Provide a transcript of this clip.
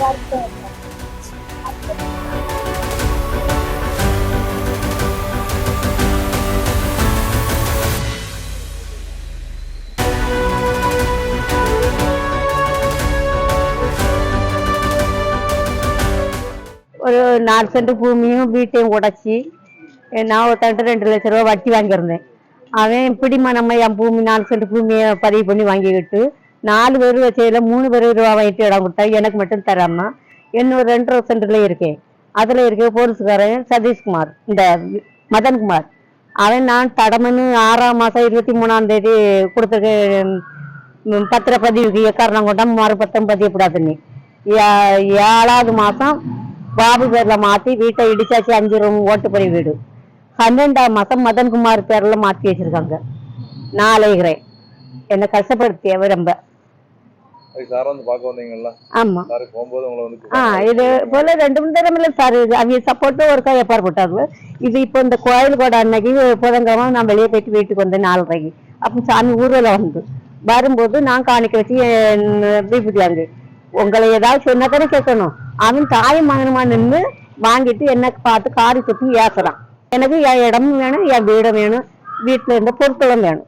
ஒரு 4 சென்ட் பூமியும் வீட்டையும் உடைச்சி நான் ஒருத்தன்ட்டு 2 லட்ச ரூபா வட்டி வாங்கியிருந்தேன். அவன் இப்படிமா நம்ம என் பூமி 4 சென்ட் பூமியை பதிவு பண்ணி வாங்கிக்கிட்டு 4 பேர் வச்சையில 3 பேர் ரூபா வாங்கிட்டு இடம் கொடுத்தா எனக்கு மட்டும் தராம இன்னொரு 2.5 சென்ட்ல இருக்கேன். அதுல இருக்க போலீஸ்காரன் சதீஷ்குமார், இந்த மதன்குமார், அவன் நான் தடமன்னு 6ஆம் மாசம் 23ஆம் தேதி கொடுத்துருக்கு பத்திரப்பதிவுக்கு காரணம் கொண்டா மறுபத்திரம் பதியக்கூடாதுன்னு 7ஆவது மாசம் பாபு பேர்ல மாத்தி வீட்டை இடிச்சாச்சு. 5 ரூம் ஓட்டுப்படி வீடு 12ஆம் மாசம் மதன்குமார் பேர்ல மாத்தி வச்சிருக்காங்க. நான் அலைகிறேன். என்ன கஷ்டப்படுத்திய ரொம்ப. ஆமா இது போல 2 தரம் இல்லை சார். அவங்க சப்போர்ட்டும் ஒருக்கா ஏற்பாடு போட்டாங்க. இது இப்போ இந்த கோயில் கூட அன்னைக்கு புதன்கிழமை நான் வெளியே போயிட்டு வீட்டுக்கு வந்தேன் 4:30. அப்போ சாமி ஊர்வலம் வந்து வரும்போது நான் காணிக்க வச்சு தீபுதியாங்க உங்களை ஏதாவது சொன்னதானே கேட்கணும். அவன் தாய் மகனுமா நின்று வாங்கிட்டு என்ன பார்த்து காரி சுத்தி ஏசுறான். எனக்கு என் இடமும் வேணும், என் வீடும் வேணும், வீட்டுல இருந்த பொருட்களும் வேணும்.